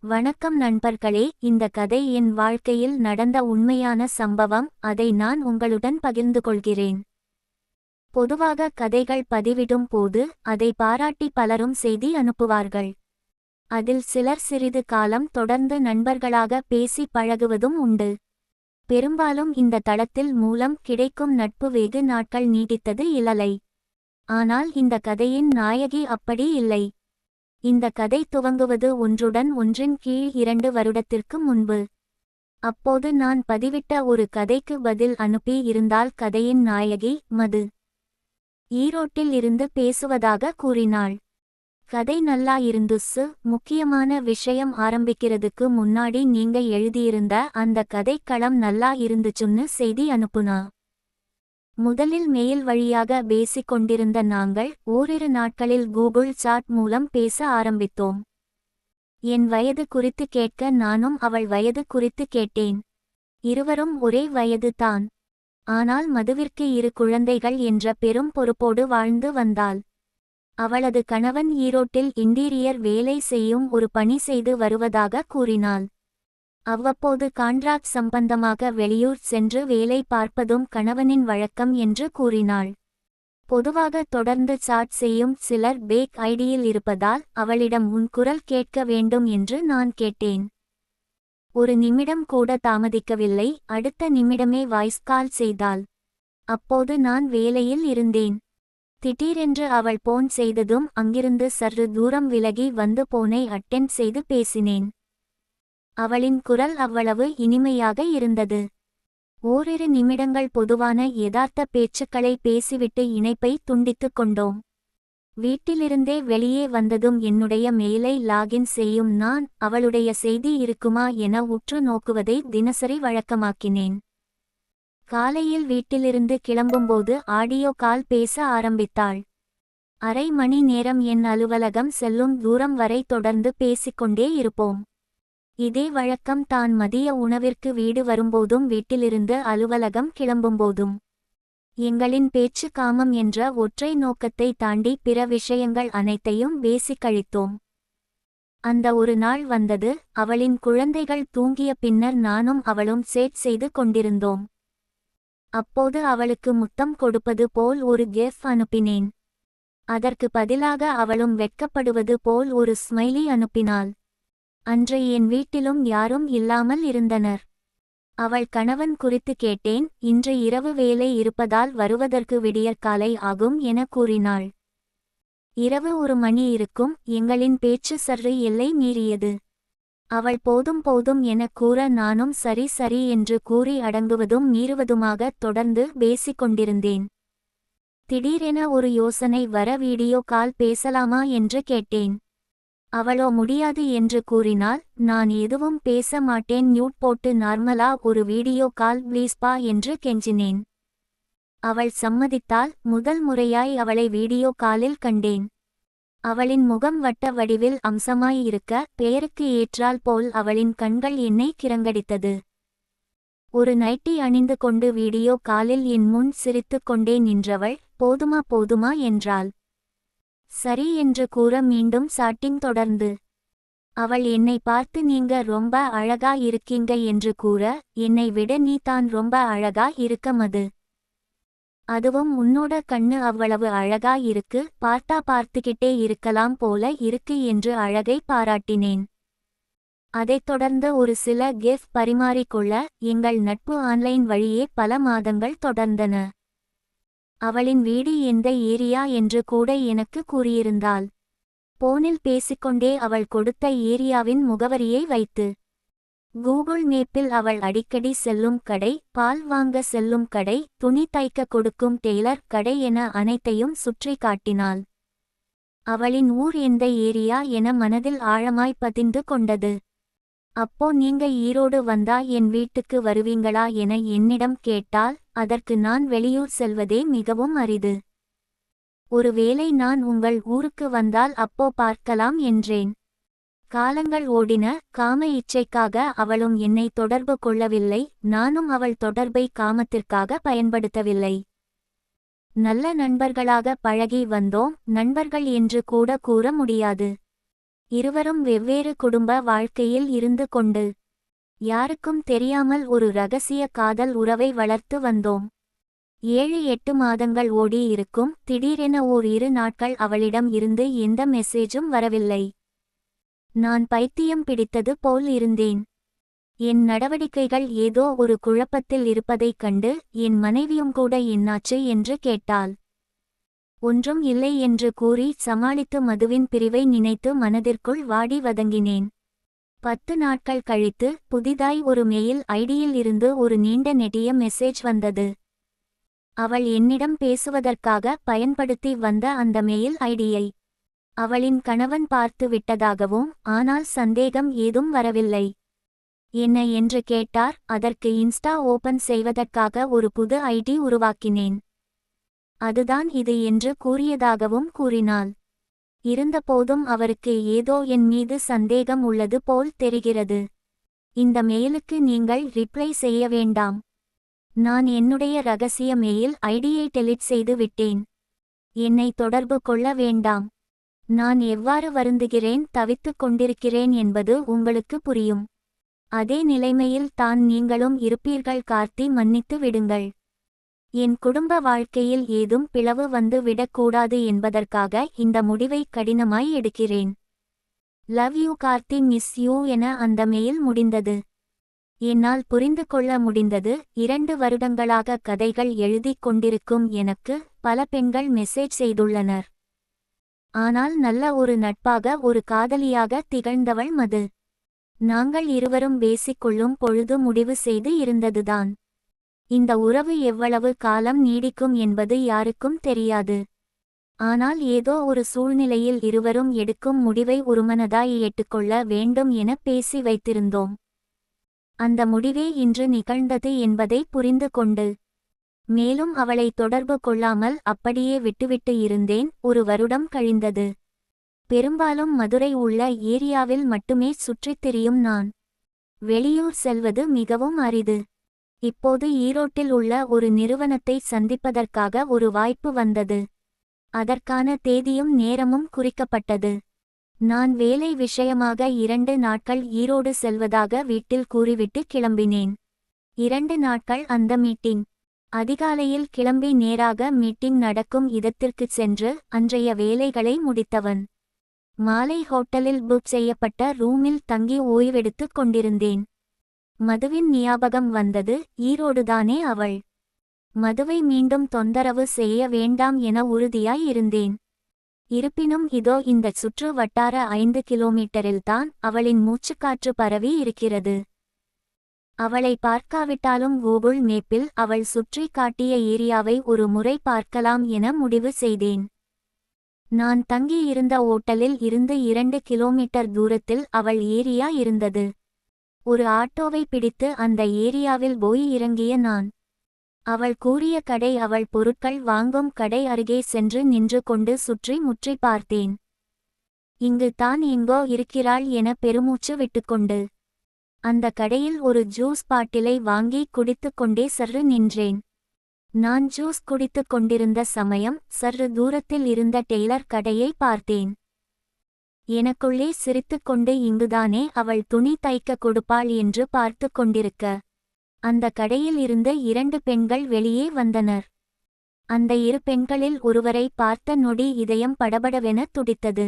வணக்கம் நண்பர்களே, இந்த கதை என் வாழ்க்கையில் நடந்த உண்மையான சம்பவம். அதை நான் உங்களுடன் பகிர்ந்து கொள்கிறேன். பொதுவாக கதைகள் பதிவிடும் போது அதை பாராட்டி பலரும் செய்தி அனுப்புவார்கள். அதில் சிலர் சிறிது காலம் தொடர்ந்து நண்பர்களாக பேசி பழகுவதும் உண்டு. பெரும்பாலும் இந்த தளத்தில் மூலம் கிடைக்கும் நட்பு வெகு நாட்கள் நீடித்தது இல்லை. ஆனால் இந்த கதையின் நாயகி அப்படி இல்லை. இந்த கதை துவங்குவது ஒன்றுடன் ஒன்றின் கீழ் 2 வருடத்திற்கு முன்பு. அப்போது நான் பதிவிட்ட ஒரு கதைக்கு பதில் அனுப்பி இருந்தால் கதையின் நாயகி மது ஈரோட்டில் இருந்து பேசுவதாக கூறினாள். கதை நல்லா இருந்துச்சு. முக்கியமான விஷயம் ஆரம்பிக்கிறதுக்கு முன்னாடி நீங்க எழுதியிருந்த அந்த கதைக்களம் நல்லா இருந்துச்சுன்னு செய்தி அனுப்புனா. முதலில் மெயில் வழியாக பேசிக் கொண்டிருந்த நாங்கள் ஓரிரு நாட்களில் கூகுள் சாட் மூலம் பேச ஆரம்பித்தோம். என் வயது குறித்து கேட்க நானும் அவள் வயது குறித்து கேட்டேன். இருவரும் ஒரே வயது தான். ஆனால் மதுவிற்கு 2 குழந்தைகள் என்ற பெரும் பொறுப்போடு வாழ்ந்து வந்தாள். அவளது கணவன் ஈரோட்டில் இன்டீரியர் வேலை செய்யும் ஒரு பணி செய்து வருவதாக கூறினாள். அவ்வப்போது கான்ட்ராக்ட் சம்பந்தமாக வெளியூர் சென்று வேலை பார்ப்பதும் கணவனின் வழக்கம் என்று கூறினாள். பொதுவாக தொடர்ந்து சாட் செய்யும் சிலர் பேக் ஐடியில் இருப்பதால் அவளிடம் உன் குரல் கேட்க வேண்டும் என்று நான் கேட்டேன். ஒரு நிமிடம் கூட தாமதிக்கவில்லை. அடுத்த நிமிடமே வாய்ஸ் கால் செய்தாள். அப்போது நான் வேலையில் இருந்தேன். திடீரென்று அவள் போன் செய்ததும் அங்கிருந்து சற்று தூரம் விலகி வந்து போனை அட்டெண்ட் செய்து பேசினேன். அவளின் குரல் அவ்வளவு இனிமையாக இருந்தது. ஓரிரு நிமிடங்கள் பொதுவான யதார்த்த பேச்சுக்களை பேசிவிட்டு இணைப்பை துண்டித்துக் கொண்டோம். வீட்டிலிருந்தே வெளியே வந்ததும் என்னுடைய மெயிலை லாகின் செய்யும் நான் அவளுடைய செய்தி இருக்குமா என உற்று நோக்குவதை தினசரி வழக்கமாக்கினேன். காலையில் வீட்டிலிருந்து கிளம்பும்போது ஆடியோ கால் பேச ஆரம்பித்தாள். அரை மணி நேரம் என் அலுவலகம் செல்லும் தூரம் வரை தொடர்ந்து பேசிக்கொண்டே இருப்போம். இதே வழக்கம் தான் மதிய உணவிற்கு வீடு வரும்போதும் வீட்டிலிருந்து அலுவலகம் கிளம்பும்போதும். எங்களின் பேச்சு காமம் என்ற ஒற்றை நோக்கத்தை தாண்டி பிற விஷயங்கள் அனைத்தையும் பேசிக் கழித்தோம். அந்த ஒரு நாள் வந்தது. அவளின் குழந்தைகள் தூங்கிய பின்னர் நானும் அவளும் சேட் செய்து கொண்டிருந்தோம். அப்போது அவளுக்கு முத்தம் கொடுப்பது போல் ஒரு கிஃப் அனுப்பினேன். அதற்கு பதிலாக அவளும் வெட்கப்படுவது போல் ஒரு ஸ்மைலி அனுப்பினாள். அன்று என் வீட்டிலும் யாரும் இல்லாமல் இருந்தனர். அவள் கணவன் குறித்து கேட்டேன். இன்று இரவு வேலை இருப்பதால் வருவதற்கு விடியற்காலை ஆகும் என கூறினாள். இரவு 1 மணி இருக்கும். எங்களின் பேச்சு சற்று எல்லை மீறியது. அவள் போதும் போதும் என கூற நானும் சரி சரி என்று கூறி அடங்குவதும் மீறுவதுமாக தொடர்ந்து பேசிக் கொண்டிருந்தேன். திடீரென ஒரு யோசனை வர வீடியோ கால் பேசலாமா என்று கேட்டேன். அவளோ முடியாது என்று கூறினாள். நான் எதுவும் பேச மாட்டேன், மியூட் போட்டு நார்மலா ஒரு வீடியோ கால் ப்ளீஸ்பா என்று கெஞ்சினேன். அவள் சம்மதித்தாள். முதல் முறையாய் அவளை வீடியோ காலில் கண்டேன். அவளின் முகம் வட்ட வடிவில் அம்சமாய் இருக்க பெயருக்கு ஏற்றால் போல் அவளின் கண்கள் என்னை கிறங்கடித்தது. ஒரு நைட்டி அணிந்து கொண்டு வீடியோ காலில் என் முன் சிரித்துக் கொண்டே நின்றவள் போதுமா போதுமா என்றாள். சரி என்று கூற மீண்டும் சாட்டிங் தொடர்ந்து. அவள் என்னை பார்த்து நீங்க ரொம்ப அழகா இருக்கீங்க என்று கூற என்னை விட நீ தான் ரொம்ப அழகா இருக்க மது. அதுவும் உன்னோட கண்ணு அவ்வளவு அழகா இருக்கு, பார்த்தா பார்த்துக்கிட்டே இருக்கலாம் போல இருக்கு என்று அழகை பாராட்டினேன். அதைத் தொடர்ந்து ஒரு சில கிஃப் பரிமாறிக்கொள்ள எங்கள் நட்பு ஆன்லைன் வழியே பல மாதங்கள் தொடர்ந்தன. அவளின் வீடு எந்த ஏரியா என்று கூட எனக்கு கூறியிருந்தாள். போனில் பேசிக்கொண்டே அவள் கொடுத்த ஏரியாவின் முகவரியை வைத்து கூகுள் மேப்பில் அவள் அடிக்கடி செல்லும் கடை, பால் வாங்க செல்லும் கடை, துணி தைக்க கொடுக்கும் டெய்லர் கடை என அனைத்தையும் சுற்றி காட்டினாள். அவளின் ஊர் எந்த ஏரியா என மனதில் ஆழமாய் பதிந்து கொண்டது. அப்போ நீங்க ஈரோடு வந்தா என் வீட்டுக்கு வருவீங்களா என என்னிடம் கேட்டால் அதற்கு நான் வெளியூர் செல்வதே மிகவும் அரிது. ஒருவேளை நான் உங்கள் ஊருக்கு வந்தால் அப்போ பார்க்கலாம் என்றேன். காலங்கள் ஓடின. காம இச்சைக்காக அவளும் என்னை தொடர்பு கொள்ளவில்லை. நானும் அவள் தொடர்பை காமத்திற்காக பயன்படுத்தவில்லை. நல்ல நண்பர்களாக பழகி வந்தோம். நண்பர்கள் என்று கூட கூற முடியாது. இருவரும் வெவ்வேறு குடும்ப வாழ்க்கையில் இருந்து கொண்டு யாருக்கும் தெரியாமல் ஒரு ரகசிய காதல் உறவை வளர்த்து வந்தோம். 7-8 மாதங்கள் ஓடி இருக்கும். திடீரென ஓர் 2 நாட்கள் அவளிடம் இருந்து எந்த மெசேஜும் வரவில்லை. நான் பைத்தியம் பிடித்தது போல் இருந்தேன். என் நடவடிக்கைகள் ஏதோ ஒரு குழப்பத்தில் இருப்பதைக் கண்டு என் மனைவியும் கூட என்னாச்சு என்று கேட்டாள். ஒன்றும் இல்லை என்று கூறி சமாளித்து மதுவின் பிரிவை நினைத்து மனதிற்குள் வாடி வதங்கினேன். 10 நாட்கள் கழித்து புதிதாய் ஒரு மெயில் ஐடியில் இருந்து ஒரு நீண்ட நெடிய மெசேஜ் வந்தது. அவள் என்னிடம் பேசுவதற்காக பயன்படுத்தி வந்த அந்த மெயில் ஐடியை அவளின் கணவன் பார்த்து விட்டதாகவும், ஆனால் சந்தேகம் ஏதும் வரவில்லை. என்ன என்று கேட்டார். அதற்கு இன்ஸ்டா ஓபன் செய்வதற்காக ஒரு புது ஐடி உருவாக்கினேன். அதுதான் இது என்று கூறியதாகவும் கூறினாள். இருந்தபோதும் அவருக்கு ஏதோ என் மீது சந்தேகம் உள்ளது போல் தெரிகிறது. இந்த மெயிலுக்கு நீங்கள் ரிப்ளை செய்ய வேண்டாம். நான் என்னுடைய ரகசிய மெயில் ஐடியை டெலிட் செய்து விட்டேன். என்னை தொடர்பு கொள்ள வேண்டாம். நான் எவ்வாறு வருந்துகிறேன், தவித்துக் கொண்டிருக்கிறேன் என்பது உங்களுக்கு புரியும். அதே நிலைமையில் தான் நீங்களும் இருப்பீர்கள். கார்த்தி, மன்னித்து விடுங்கள். என் குடும்ப வாழ்க்கையில் ஏதும் பிளவு வந்து விடக்கூடாது என்பதற்காக இந்த முடிவை கடினமாய் எடுக்கிறேன். Love you Karthi, miss you என அந்த மெயில் முடிந்தது. என்னால் புரிந்து கொள்ள முடிந்தது. 2 வருடங்களாக கதைகள் எழுதிக் கொண்டிருக்கும் எனக்கு பல பெண்கள் மெசேஜ் செய்துள்ளனர். ஆனால் நல்ல ஒரு நட்பாக, ஒரு காதலியாக திகழ்ந்தவள் மது. நாங்கள் இருவரும் பேசிக்கொள்ளும் பொழுது முடிவு செய்து இருந்ததுதான். இந்த உறவு எவ்வளவு காலம் நீடிக்கும் என்பது யாருக்கும் தெரியாது. ஆனால் ஏதோ ஒரு சூழ்நிலையில் இருவரும் எடுக்கும் முடிவை ஒருமனதாய் ஏற்றுக்கொள்ள வேண்டும் என பேசி வைத்திருந்தோம். அந்த முடிவே இன்று நிகழ்ந்தது என்பதை புரிந்து கொண்டு மேலும் அவளை தொடர்பு கொள்ளாமல் அப்படியே விட்டுவிட்டு இருந்தேன். 1 வருடம் கழிந்தது. பெரும்பாலும் மதுரை உள்ள ஏரியாவில் மட்டுமே சுற்றித் திரியும் நான். வெளியூர் செல்வது மிகவும் அரிது. இப்போது ஈரோட்டில் உள்ள ஒரு நிறுவனத்தை சந்திப்பதற்காக ஒரு வாய்ப்பு வந்தது. அதற்கான தேதியும் நேரமும் குறிக்கப்பட்டது. நான் வேலை விஷயமாக 2 நாட்கள் ஈரோடு செல்வதாக வீட்டில் கூறிவிட்டு கிளம்பினேன். 2 நாட்கள் அந்த மீட்டிங். அதிகாலையில் கிளம்பி நேராக மீட்டிங் நடக்கும் இடத்திற்கு சென்று அன்றைய வேலைகளை முடித்தவன் மாலை ஹோட்டலில் புக் செய்யப்பட்ட ரூமில் தங்கி ஓய்வெடுத்துக் கொண்டிருந்தேன். மதுவின் ஞாபகம் வந்தது. ஈரோடுதானே அவள். மதுவை மீண்டும் தொந்தரவு செய்ய வேண்டாம் என உறுதியாய் இருந்தேன். இருப்பினும் இதோ இந்த சுற்று வட்டார 5 கிலோமீட்டரில்தான் அவளின் மூச்சுக்காற்று பரவி இருக்கிறது. அவளை பார்க்காவிட்டாலும் கூகுள் மேப்பில் அவள் சுற்றி காட்டிய ஏரியாவை ஒரு முறை பார்க்கலாம் என முடிவு செய்தேன். நான் தங்கியிருந்த ஓட்டலில் இருந்து 2 கிலோமீட்டர் தூரத்தில் அவள் ஏரியா இருந்தது. ஒரு ஆட்டோவை பிடித்து அந்த ஏரியாவில் போய் இறங்கிய நான் அவள் கூறிய கடை, அவள் பொருட்கள் வாங்கும் கடை அருகே சென்று நின்று கொண்டு சுற்றி முற்றி பார்த்தேன். இங்கு தான் எங்கோ இருக்கிறாள் என பெருமூச்சு விட்டுக்கொண்டு அந்த கடையில் ஒரு ஜூஸ் பாட்டிலை வாங்கி குடித்து கொண்டே சற்று நின்றேன். நான் ஜூஸ் குடித்து கொண்டிருந்த சமயம் சற்று தூரத்தில் இருந்த டெய்லர் கடையை பார்த்தேன். எனக்குள்ளே சிரித்துக்கொண்டு இங்குதானே அவள் துணி தைக்க கொடுப்பாள் என்று பார்த்து கொண்டிருக்க அந்த கடையில் இருந்து 2 பெண்கள் வெளியே வந்தனர். அந்த 2 பெண்களில் ஒருவரை பார்த்த நொடி இதயம் படபடவென துடித்தது.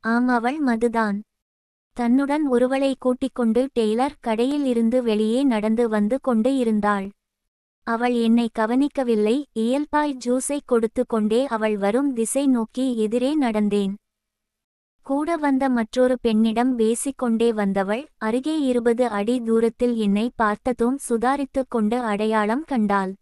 ஆம், அவள் மதுதான். தன்னுடன் ஒருவளை கூட்டிக்கொண்டு டெய்லர் கடையில் இருந்து வெளியே நடந்து வந்து கொண்டு இருந்தாள். அவள் என்னை கவனிக்கவில்லை. இயல்பாய் ஜூஸை கொடுத்து கொண்டே அவள் வரும் திசை நோக்கி எதிரே நடந்தேன். கூட வந்த மற்றொரு பெண்ணிடம் பேசிக்கொண்டே வந்தவள் அருகே 20 அடி தூரத்தில் என்னை பார்த்ததும் சுதாரித்துக் கொண்டு அடையாளம் கண்டாள்.